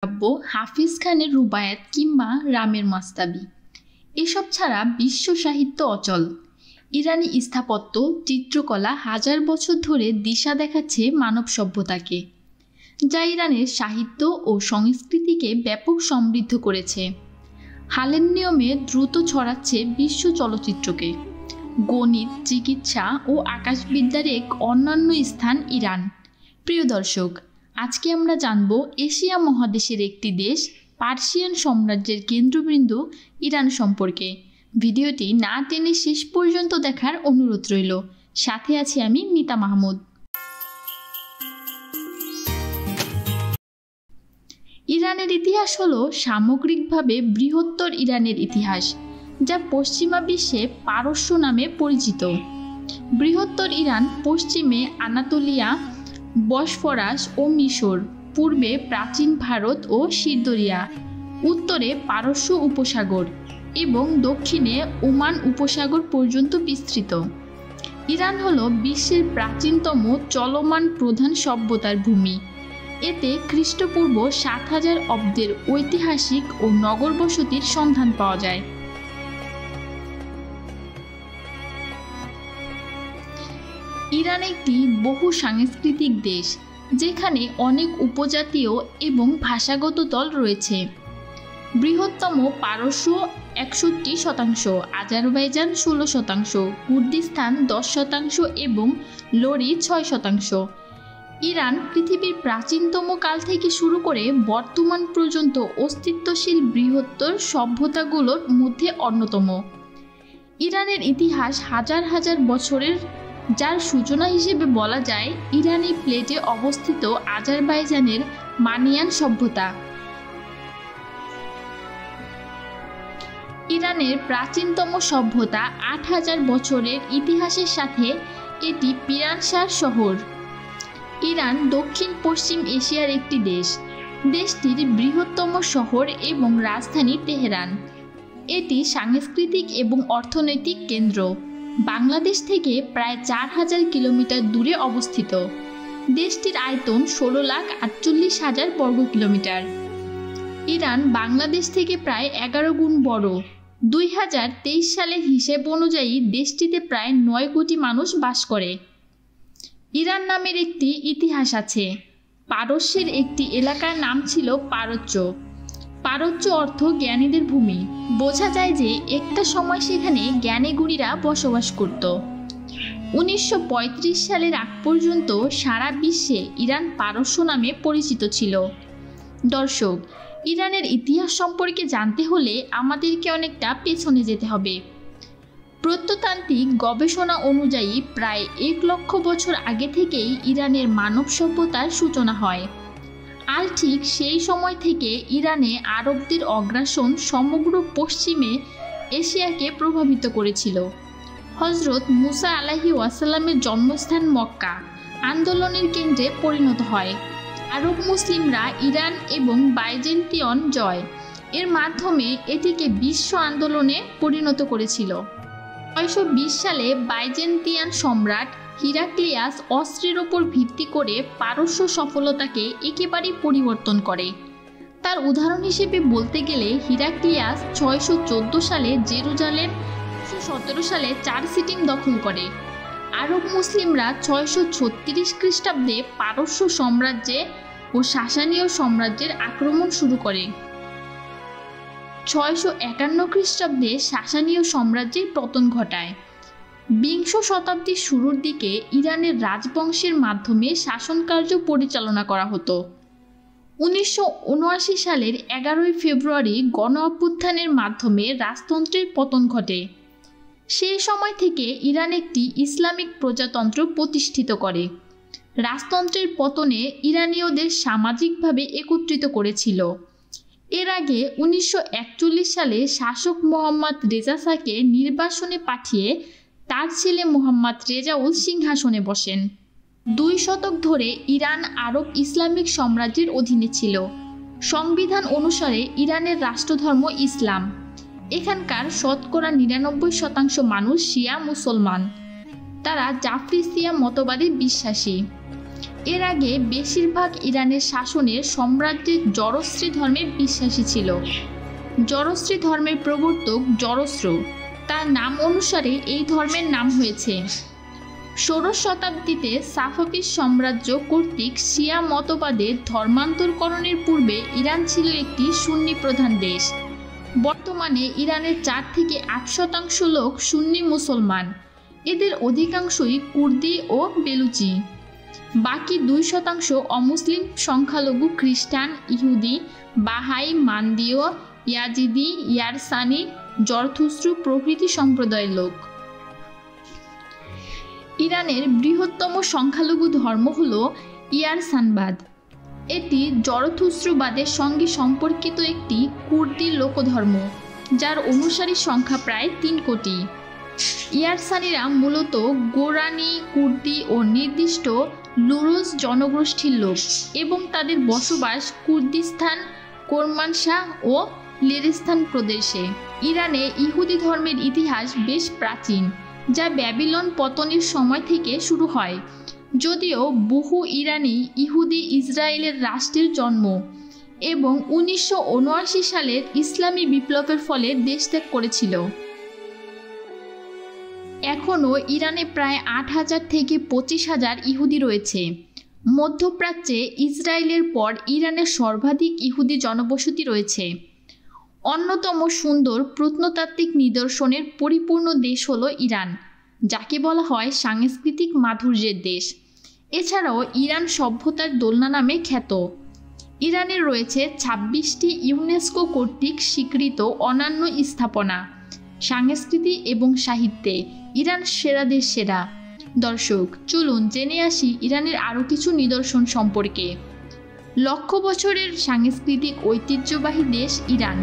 কাব্য, হাফিজ খানের রুবায়াত কিংবা রামের মাস্তাবি এসব ছাড়া বিশ্ব সাহিত্য অচল। ইরানি স্থাপত্য, চিত্রকলা হাজার বছর ধরে দিশা দেখাচ্ছে মানব সভ্যতাকে, যা ইরানের সাহিত্য ও সংস্কৃতিকে ব্যাপক সমৃদ্ধ করেছে। হালের নিয়মে দ্রুত ছড়াচ্ছে বিশ্ব চলচ্চিত্রকে। গণিত, চিকিৎসা ও আকাশবিদ্যার এক অন্যান্য স্থান ইরান। প্রিয় দর্শক, আজকে আমরা জানব এশিয়া মহাদেশের একটি দেশ, পার্সিয়ান সাম্রাজ্যের কেন্দ্রবিন্দু ইরান সম্পর্কে। ভিডিওটি না টেনে শেষ পর্যন্ত দেখার অনুরোধ রইল। সাথে আছি আমি মিতা মাহমুদ। ইরানের ইতিহাস হলো সামগ্রিকভাবে বৃহত্তর ইরানের ইতিহাস, যা পশ্চিমা বিশ্বে পারস্য নামে পরিচিত। বৃহত্তর ইরান পশ্চিমে আনাতোলিয়া, বসফরাস ও মিশর, পূর্বে প্রাচীন ভারত ও সিরদরিয়া, উত্তরে পারস্য উপসাগর এবং দক্ষিণে ওমান উপসাগর পর্যন্ত বিস্তৃত। ইরান হলো বিশ্বের প্রাচীনতম চলমান প্রধান সভ্যতার ভূমি। এতে খ্রিস্টপূর্ব ৭০০০ অব্দের ঐতিহাসিক ও নগর বসতির সন্ধান পাওয়া যায়। ইরান একটি বহু সাংস্কৃতিক দেশ, যেখানে অনেক উপজাতীয় এবং ভাষাগত দল রয়েছে। বৃহত্তম পারস্য ৬১%, আজারবাইজান ১৬%, কুর্দিস্তান ১০% এবং লরি ৬%। ইরান পৃথিবীর প্রাচীনতম কাল থেকে শুরু করে বর্তমান পর্যন্ত অস্তিত্বশীল বৃহত্তর সভ্যতাগুলোর মধ্যে অন্যতম। ইরানের ইতিহাস হাজার হাজার বছরের, যার সূচনা হিসেবে বলা যায় ইরানি প্লেটে অবস্থিত আজারবাইজানের মানিয়ান সভ্যতা। ইরানের প্রাচীনতম সভ্যতা ৮০০০ বছরের ইতিহাসের সাথে এটি পিরানশাহ শহর। ইরান দক্ষিণ পশ্চিম এশিয়ার একটি দেশ। দেশটির বৃহত্তম শহর এবং রাজধানী তেহরান। এটি সাংস্কৃতিক এবং অর্থনৈতিক কেন্দ্র। বাংলাদেশ থেকে প্রায় ৪০০০ কিলোমিটার দূরে অবস্থিত। দেশটির আয়তন ১৬,৪৮,০০০ বর্গ কিলোমিটার। ইরান বাংলাদেশ থেকে প্রায় ১১ গুণ বড়। ২০২৩ সালের হিসেব অনুযায়ী দেশটিতে প্রায় ৯ কোটি মানুষ বাস করে। ইরান নামের একটি ইতিহাস আছে। পারস্যের একটি এলাকার নাম ছিল পারচ্য। পারচ্য অর্থ জ্ঞানীদের ভূমি। বোঝা যায় যে একটা সময় সেখানে জ্ঞানীগুণীরা বসবাস করত। ১৯৩৫ সালের আগ পর্যন্ত সারা বিশ্বে ইরান পারস্য নামে পরিচিত ছিল। দর্শক, ইরানের ইতিহাস সম্পর্কে জানতে হলে আমাদেরকে অনেকটা পেছনে যেতে হবে। প্রত্নতাত্ত্বিক গবেষণা অনুযায়ী প্রায় ১,০০,০০০ বছর আগে থেকেই ইরানের মানব সভ্যতার সূচনা হয়। আর ঠিক সেই সময় থেকে ইরানে আরবদের অগ্রাসন সমগ্র পশ্চিমে এশিয়াকে প্রভাবিত করেছিল। হযরত মুসা আলাইহিস সালামের জন্মস্থান মক্কা আন্দোলনের কেন্দ্রে পরিণত হয়। আরব মুসলিমরা ইরান এবং বাইজেন্টিয়ন জয় এর মাধ্যমে এটিকে বিশ্ব আন্দোলনে পরিণত করেছিল। ৬২০ সালে বাইজেন্টিয়ান সম্রাট হিরাক্লিয়াস অস্ত্রের ওপর ভিত্তি করে পারস্য সফলতাকে একেবারেই পরিবর্তন করে। তার উদাহরণ হিসেবে বলতে গেলে হিরাক্লিয়াস ৬১৪ সালে জেরুজালেম, ৬১৭ সালে চারসিটিম দখল করে। আরব মুসলিমরা ৬৩৬ খ্রিস্টাব্দে পারস্য সাম্রাজ্যে ও সাসানীয় সাম্রাজ্যের আক্রমণ শুরু করে। ৬৫১ খ্রিস্টাব্দে সাসানীয় সাম্রাজ্যের পতন ঘটায়। বিংশ শতাব্দীর শুরুর দিকে ইরানের রাজবংশের মাধ্যমে শাসনকার্য পরিচালনা করা হতো। ১৯৭৯ সালের ১১ ফেব্রুয়ারি গণ অভ্যুত্থানের মাধ্যমে রাজতন্ত্রের পতন ঘটে। সেই সময় থেকে ইরান একটি ইসলামিক প্রজাতন্ত্র প্রতিষ্ঠিত করে। রাজতন্ত্রের পতনে ইরানীয়দের সামাজিকভাবে একত্রিত করেছিল। এর আগে ১৯৪১ সালে শাসক মোহাম্মদ রেজা শাহকে নির্বাসনে পাঠিয়ে তার ছেলে মোহাম্মদ রেজাউল সিংহাসনে বসেন। ২ শতক ধরে ইরান আরব ইসলামিক সাম্রাজ্যের অধীনে ছিল। সংবিধান অনুসারে ইরানের রাষ্ট্রধর্ম ইসলাম। এখানকার শতকরা ৯৯% মানুষ শিয়া মুসলমান। তারা জাফরি শিয়া মতবাদে বিশ্বাসী। এর আগে বেশিরভাগ ইরানের শাসনের সাম্রাজ্যের জরোস্ট্রি ধর্মের বিশ্বাসী ছিল। জরোস্ট্রি ধর্মের প্রবর্তক জরোস্ট্র, তার নাম অনুসারে এই ধর্মের নাম হয়েছে। ষোড়শ শতাব্দীতে সাফাভিদ সাম্রাজ্য কর্তৃক শিয়া মতবাদের ধর্মান্তরকরণের পূর্বে ইরান ছিল একটি সুন্নি প্রধান দেশ। বর্তমানে ইরানের 4 থেকে 8% লোক সুন্নি মুসলমান। এদের অধিকাংশই কুর্দি ও বেলুচি। বাকি 2% অমুসলিম সংখ্যালঘু খ্রিস্টান, ইহুদি, বাহাই, মানদীয়, ইয়াজিদি, ইয়ারসানি, জরথুস্ত্র প্রভৃতি সম্প্রদায়ের লোক। ইরানের বৃহত্তম সংখ্যালঘু ধর্ম হল ইয়ারসানবাদ। এটি জরথুস্ত্রবাদের সঙ্গে সম্পর্কিত একটি কুর্দি লোকধর্ম, যার অনুসারী সংখ্যা প্রায় 3 কোটি। ইয়ারসানিরা মূলত গোরানি, কুর্দি ও নির্দিষ্ট লুরুজ জনগোষ্ঠীর লোক এবং তাদের বসবাস কুর্দিস্তান, কোরমানশাহ ও লেরিস্তান প্রদেশে। ইরানে ইহুদি ধর্মের ইতিহাস বেশ প্রাচীন, যা ব্যাবিলন পতনের সময় থেকে শুরু হয়। যদিও বহু ইরানি ইহুদি ইসরায়েলের রাষ্ট্রের জন্ম এবং 1979 সালের ইসলামী বিপ্লবের ফলে দেশত্যাগ করেছিল। এখনও ইরানে প্রায় 8,000 থেকে 25,000 ইহুদি রয়েছে। মধ্যপ্রাচ্যে ইসরায়েলের পর ইরানের সর্বাধিক ইহুদি জনবসতি রয়েছে। অন্যতম সুন্দর প্রত্নতাত্ত্বিক নিদর্শনের পরিপূর্ণ দেশ হল ইরান, যাকে বলা হয় সাংস্কৃতিক মাধুর্যের দেশ। এছাড়াও ইরান সভ্যতার দোলনা নামে খ্যাত। ইরানের রয়েছে 26টি ইউনেস্কো কর্তৃক স্বীকৃত অনন্য স্থাপনা। সংস্কৃতি এবং সাহিত্যে ইরান সেরাদের সেরা। দর্শক, চলুন জেনে আসি ইরানের আরও কিছু নিদর্শন সম্পর্কে। লক্ষ বছরের সাংস্কৃতিক ঐতিহ্যবাহী দেশ ইরান।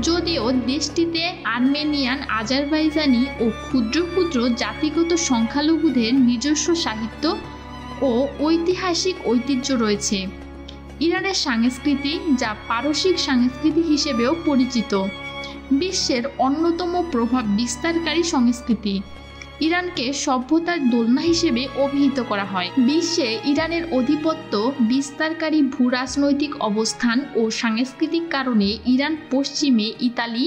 যদিও দেশটিতে আর্মেনিয়ান, আজারবাইজানি ও ক্ষুদ্র ক্ষুদ্র জাতিগত সংখ্যালঘুদের নিজস্ব সাহিত্য ও ঐতিহাসিক ঐতিহ্য রয়েছে। ইরানের সংস্কৃতি, যা পারসিক সংস্কৃতি হিসেবেও পরিচিত, বিশ্বের অন্যতম প্রভাব বিস্তারকারী সংস্কৃতি। ইরানকে সভ্যতার দোলনা হিসেবে অভিহিত করা হয়। বিশ্বে ইরানের আধিপত্য বিস্তারকারী ভূরাজনৈতিক অবস্থান ও সাংস্কৃতিক কারণে ইরান পশ্চিমে ইতালি,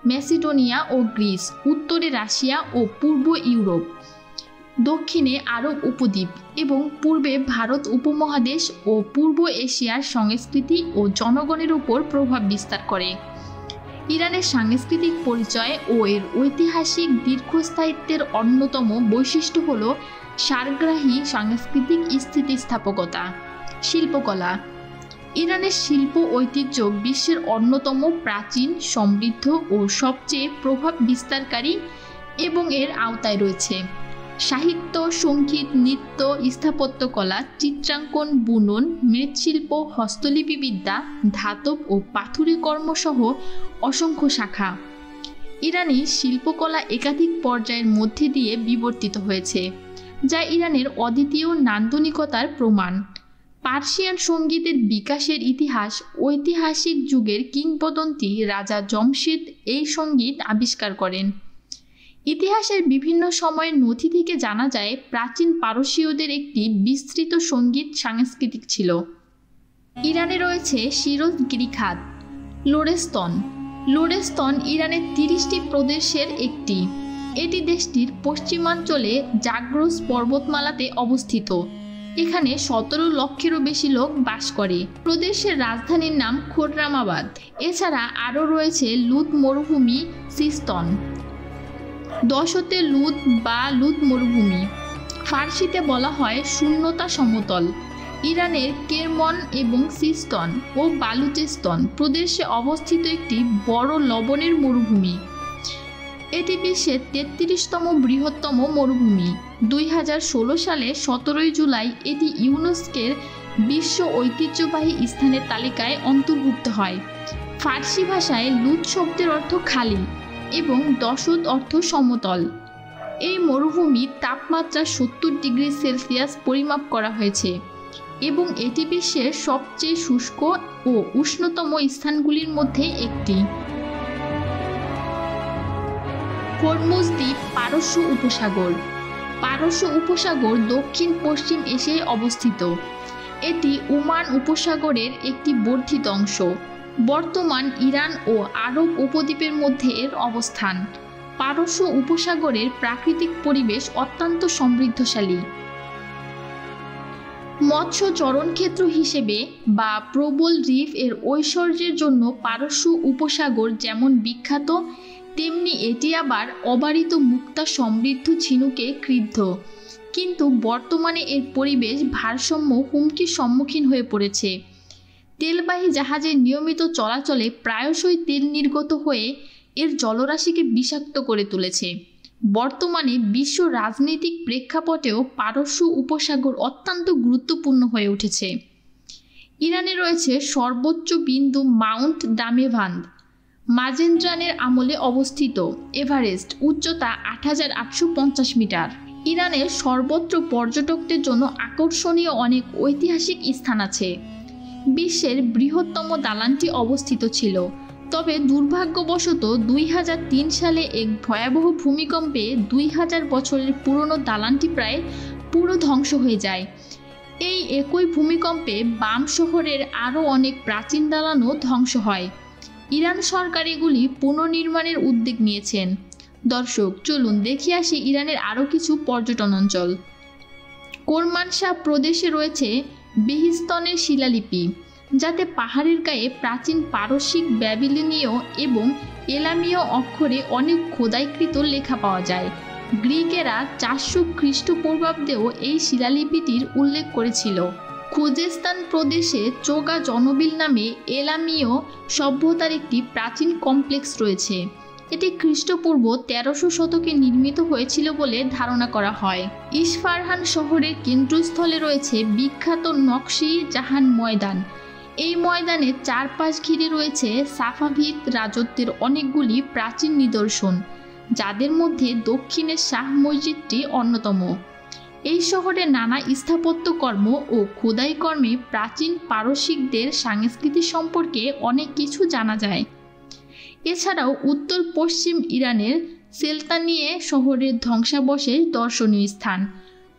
ম্যাসিডোনিয়া ও গ্রিস, উত্তরে রাশিয়া ও পূর্ব ইউরোপ, দক্ষিণে আরব উপদ্বীপ এবং পূর্বে ভারত উপমহাদেশ ও পূর্ব এশিয়ার সংস্কৃতি ও জনগণের উপর প্রভাব বিস্তার করে। ইরানের সাংস্কৃতিক পরিচয় ও এর ঐতিহাসিক দীর্ঘস্থায়িত্বের অন্যতম বৈশিষ্ট্য হল সারগ্রাহী সাংস্কৃতিক স্থিতিস্থাপকতা। শিল্পকলা। ইরানের শিল্প ঐতিহ্য বিশ্বের অন্যতম প্রাচীন, সমৃদ্ধ ও সবচেয়ে প্রভাব বিস্তারকারী এবং এর আওতায় রয়েছে সাহিত্য, সঙ্গীত, নৃত্য, স্থাপত্যকলা, চিত্রাঙ্কন, বুনন, মৃৎশিল্প, হস্তলিপিবিদ্যা, ধাতব ও পাথুরে কর্মসহ অসংখ্য শাখা। ইরানি শিল্পকলা একাধিক পর্যায়ের মধ্যে দিয়ে বিবর্তিত হয়েছে, যা ইরানের অদ্বিতীয় নান্দনিকতার প্রমাণ। পার্সিয়ান সঙ্গীতের বিকাশের ইতিহাস। ঐতিহাসিক যুগের কিংবদন্তি রাজা জমশেদ এই সঙ্গীত আবিষ্কার করেন। ইতিহাসের বিভিন্ন সময়ের নথি থেকে জানা যায় প্রাচীন পারসীয়দের একটি বিস্তৃত সঙ্গীত সাংস্কৃতিক ছিল। ইরানে রয়েছে শিরোজগিরি খাত। লোরেস্তন। লোরেস্তন ইরানের 30টি প্রদেশের একটি। এটি দেশটির পশ্চিমাঞ্চলে জাগ্রস পর্বতমালাতে অবস্থিত। এখানে 17 লক্ষেরও বেশি লোক বাস করে। প্রদেশের রাজধানীর নাম খোররামাবাদ। এছাড়া আরও রয়েছে লুদ মরুভূমি, সিস্তন। 10 লুদ বা লুদ মরুভূমি। ফার্সিতে বলা হয় শূন্যতা সমতল। ইরানের কেরমন এবং সিস্তন ও বালুচেস্তন প্রদেশে অবস্থিত একটি বড় লবণের মরুভূমি। এটি বিশ্বের 33তম বৃহত্তম মরুভূমি। 2016 সালে 17 জুলাই এটি ইউনেস্কোর বিশ্ব ঐতিহ্যবাহী স্থানের তালিকায় অন্তর্ভুক্ত হয়। ফার্সি ভাষায় লুদ শব্দের অর্থ খালি এবং দশদ অর্থ সমতল। এই মরুভূমির তাপমাত্রা 70 ডিগ্রি সেলসিয়াস পরিমাপ করা হয়েছে এবং এটি বিশ্বের সবচেয়ে শুষ্ক ও উষ্ণতম স্থানগুলির মধ্যে একটি। হরমুজ দ্বীপ পারস্য উপসাগর। পারস্য উপসাগর দক্ষিণ পশ্চিম এশিয়ায় অবস্থিত। এটি ওমান উপসাগরের একটি বর্ধিত অংশ। বর্তমান ইরান ও আরব উপদ্বীপের মধ্যে এর অবস্থান। পারস্য উপসাগরের প্রাকৃতিক পরিবেশ অত্যন্ত সমৃদ্ধশালী। মৎস্য চারণক্ষেত্র হিসেবে বা প্রবল রিফ এর ঐশ্বর্যের জন্য পারস্য উপসাগর যেমন বিখ্যাত, তেমনি এটি আবার অবারিত মুক্তা সমৃদ্ধ ঝিনুকে ক্রীদ্ধ। কিন্তু বর্তমানে এর পরিবেশ ভারসাম্য হুমকির সম্মুখীন হয়ে পড়েছে। তেলবাহী জাহাজের নিয়মিত চলাচলে প্রায়শই তেল নির্গত হয়ে এর জলরাশিকে বিষাক্ত করে তুলেছে। বর্তমানে বিশ্ব রাজনৈতিক প্রেক্ষাপটেও পারস্য উপসাগর অত্যন্ত গুরুত্বপূর্ণ হয়ে উঠেছে। ইরানে রয়েছে সর্বোচ্চ বিন্দু মাউন্ট দামেভান্দ, মাজেন্দ্রানের আমলে অবস্থিত এভারেস্ট, উচ্চতা ৮৮৫০ মিটার। ইরানের সর্বত্র পর্যটকদের জন্য আকর্ষণীয় অনেক ঐতিহাসিক স্থান আছে। বিশ্বের বৃহত্তম দালানটি অবস্থিত ছিল, তবে দুর্ভাগ্যবশত ২০০৩ সালে এক ভয়াবহ ভূমিকম্পে ২০০০ বছরের পুরনো দালানটি প্রায় পুরো ধ্বংস হয়ে যায়। এই একই ভূমিকম্পে বাম শহরের আরও অনেক প্রাচীন দালানও ধ্বংস হয়। ইরান সরকার এগুলি পুনর্নির্মাণের উদ্যোগ নিয়েছেন। দর্শক, চলুন দেখে আসি ইরানের আরও কিছু পর্যটন অঞ্চল। কোরমানশাহ প্রদেশে রয়েছে বেহিস্তনের শিলালিপি, যাতে পাহাড়ের গায়ে প্রাচীন পারসিক, ব্যাবিলনীয় এবং এলামীয় অক্ষরে অনেক খোদাইকৃত লেখা পাওয়া যায়। গ্রিকেরা ৪০০ খ্রিস্টপূর্বাব্দেও এই শিলালিপিটির উল্লেখ করেছিল। খুজেস্তান প্রদেশে চোগা জনবিল নামে এলামীয় সভ্যতার একটি প্রাচীন কমপ্লেক্স রয়েছে। এটি খ্রিস্টপূর্ব ১৩০০ শতকে নির্মিত হয়েছিল বলে ধারণা করা হয়। ইস্ফারহান শহরের কেন্দ্রস্থলে রয়েছে বিখ্যাত নকশি জাহান ময়দান। এই ময়দানের চারপাশ ঘিরে রয়েছে সাফাভিদ রাজত্বের অনেকগুলি প্রাচীন নিদর্শন, যাদের মধ্যে দক্ষিণের শাহ মসজিদটি অন্যতম। এই শহরে নানা স্থাপত্যকর্ম ও খোদাই কর্মে প্রাচীন পারসিকদের সংস্কৃতি সম্পর্কে অনেক কিছু জানা যায়। এছাড়াও উত্তর পশ্চিম ইরানের সেলতানিয়ে শহরের ধ্বংসাবশেষ দর্শনীয় স্থান।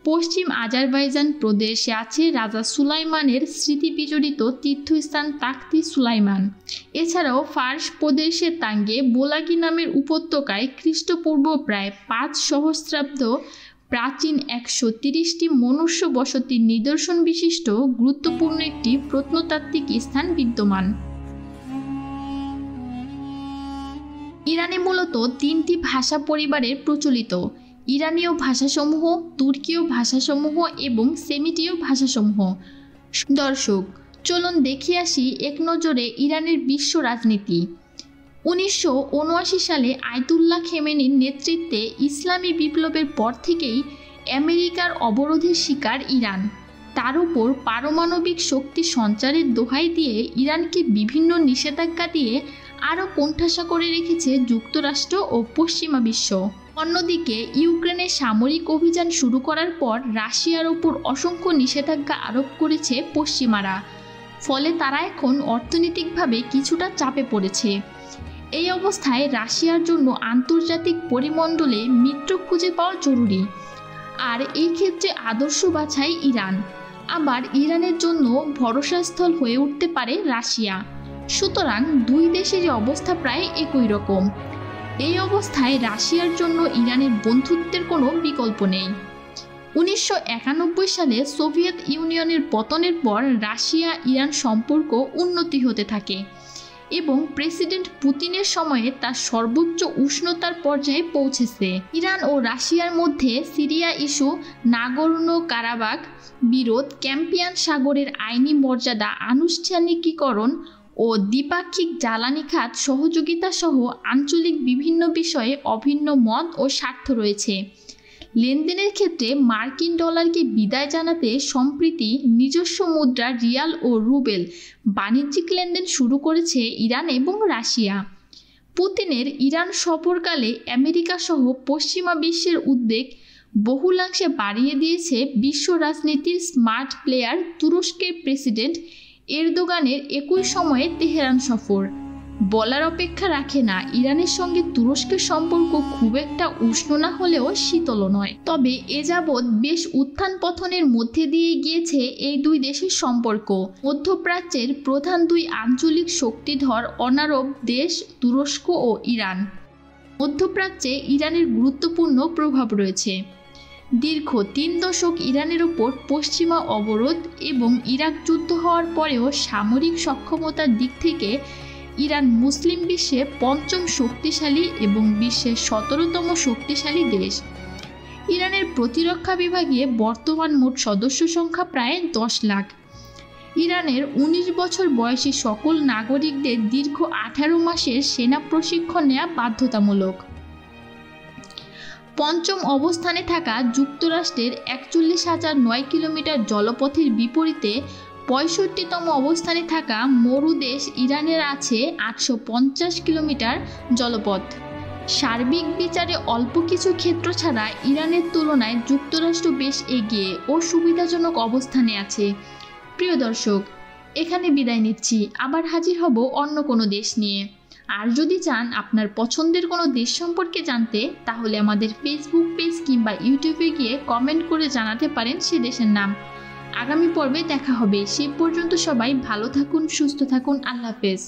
পশ্চিম আজারবাইজান প্রদেশে আছে রাজা সুলাইমানের স্মৃতি বিজড়িত তীর্থস্থান তাকতি সুলাইমান। এছাড়াও ফার্স প্রদেশের তাঙ্গে বোলাগি নামের উপত্যকায় খ্রিস্টপূর্ব প্রায় ৫ সহস্রাব্দ প্রাচীন ১৩০টি মনুষ্য বসতির নিদর্শন বিশিষ্ট গুরুত্বপূর্ণ একটি প্রত্নতাত্ত্বিক স্থান বিদ্যমান। ইরানে মূলত ৩টি ভাষা পরিবারের প্রচলিত: ইরানীয় ভাষাসমূহ, তুর্কীয় ভাষাসমূহ এবং সেমিটীয় ভাষাসমূহ। দর্শক, চলুন দেখে আসি এক নজরে ইরানের বিশ্ব রাজনীতি। ১৯৭৯ সালে আয়াতুল্লাহ খেমেনির নেতৃত্বে ইসলামী বিপ্লবের পর থেকেই আমেরিকার অবরোধের শিকার ইরান। তার উপর পারমাণবিক শক্তি সঞ্চারের দোহাই দিয়ে ইরানকে বিভিন্ন নিষেধাজ্ঞা দিয়ে আরও কোণঠাসা করে রেখেছে যুক্তরাষ্ট্র ও পশ্চিমা বিশ্ব। অন্যদিকে ইউক্রেনে সামরিক অভিযান শুরু করার পর রাশিয়ার ওপর অসংখ্য নিষেধাজ্ঞা আরোপ করেছে পশ্চিমারা। ফলে তারা এখন অর্থনৈতিকভাবে কিছুটা চাপে পড়েছে। এই অবস্থায় রাশিয়ার জন্য আন্তর্জাতিক পরিমণ্ডলে মিত্র খুঁজে পাওয়া জরুরি, আর এই ক্ষেত্রে আদর্শ বাছাই ইরান। আবার ইরানের জন্য ভরসাস্থল হয়ে উঠতে পারে রাশিয়া। সুতরাং দুই দেশেরই অবস্থা প্রায় একই রকম। এই অবস্থায় রাশিয়ার জন্য ইরানের বন্ধুত্বের কোনো বিকল্প নেই। ১৯৯১ সালে সোভিয়েত ইউনিয়নের পতনের পর রাশিয়া ইরান সম্পর্ক উন্নতি হতে থাকে এবং প্রেসিডেন্ট পুতিনের সময়ে তার সর্বোচ্চ উষ্ণতার পর্যায়ে পৌঁছেছে। ইরান ও রাশিয়ার মধ্যে সিরিয়া ইস্যু, নাগর্নো কারাবাখ বিরোধ, ক্যাস্পিয়ান সাগরের আইনি মর্যাদা আনুষ্ঠানিকীকরণ ও দ্বিপাক্ষিক জ্বালানি খাত সহযোগিতা সহ আঞ্চলিক বিভিন্ন বিষয়ে অভিন্ন মত ও স্বার্থ রয়েছে। লেনদেনের ক্ষেত্রে মার্কিন ডলারকে বিদায় জানাতে সম্প্রতি নিজস্ব মুদ্রা রিয়াল ও রুবেল বাণিজ্যিক লেনদেন শুরু করেছে ইরান এবং রাশিয়া। পুতিনের ইরান সফরকালে আমেরিকা সহ পশ্চিমা বিশ্বের উদ্বেগ বহুলাংশে বাড়িয়ে দিয়েছে বিশ্ব রাজনীতির স্মার্ট প্লেয়ার তুরস্কের প্রেসিডেন্ট এরদোগানের একই সময়ে তেহরান সফর। বলার অপেক্ষা রাখে না, ইরানের সঙ্গে তুরস্কের সম্পর্ক খুব একটা উষ্ণ না হলেও শীতল নয়। তবে এ যাবৎ বেশ উত্থান পতনের মধ্যে দিয়ে গিয়েছে এই দুই দেশের সম্পর্ক। মধ্যপ্রাচ্যের প্রধান দুই আঞ্চলিক শক্তিধর অনারব দেশ তুরস্ক ও ইরান। মধ্যপ্রাচ্যে ইরানের গুরুত্বপূর্ণ প্রভাব রয়েছে। দীর্ঘ 3 দশক ইরানের ওপর পশ্চিমা অবরোধ এবং ইরাক যুদ্ধ হওয়ার পরেও সামরিক সক্ষমতার দিক থেকে ইরান মুসলিম বিশ্বে 5ম শক্তিশালী এবং বিশ্বের 17তম শক্তিশালী দেশ। ইরানের প্রতিরক্ষা বিভাগে বর্তমান মোট সদস্য সংখ্যা প্রায় 10 লাখ। ইরানের 19 বছর বয়সী সকল নাগরিকদের দীর্ঘ 18 মাসের সেনা প্রশিক্ষণ নেওয়া বাধ্যতামূলক। 5ম অবস্থানে থাকা যুক্তরাষ্ট্রের 41,009 কিলোমিটার জলপথের বিপরীতে 65তম অবস্থানে থাকা মরু দেশ ইরানের আছে 850 কিলোমিটার জলপথ। সার্বিক বিচারে অল্প কিছু ক্ষেত্র ছাড়া ইরানের তুলনায় যুক্তরাষ্ট্র বেশ এগিয়ে ও সুবিধাজনক অবস্থানে আছে। প্রিয় দর্শক, এখানে বিদায় নিচ্ছি, আবার হাজির হব অন্য কোনো দেশ নিয়ে। আর যদি চান আপনার পছন্দের কোনো দেশ সম্পর্কে জানতে, তাহলে আমাদের ফেসবুক পেজ কিংবা ইউটিউবে গিয়ে কমেন্ট করে জানাতে পারেন সে দেশের নাম। আগামী পর্বে দেখা হবে। সে পর্যন্ত সবাই ভালো থাকুন, সুস্থ থাকুন। আল্লাহ হাফেজ।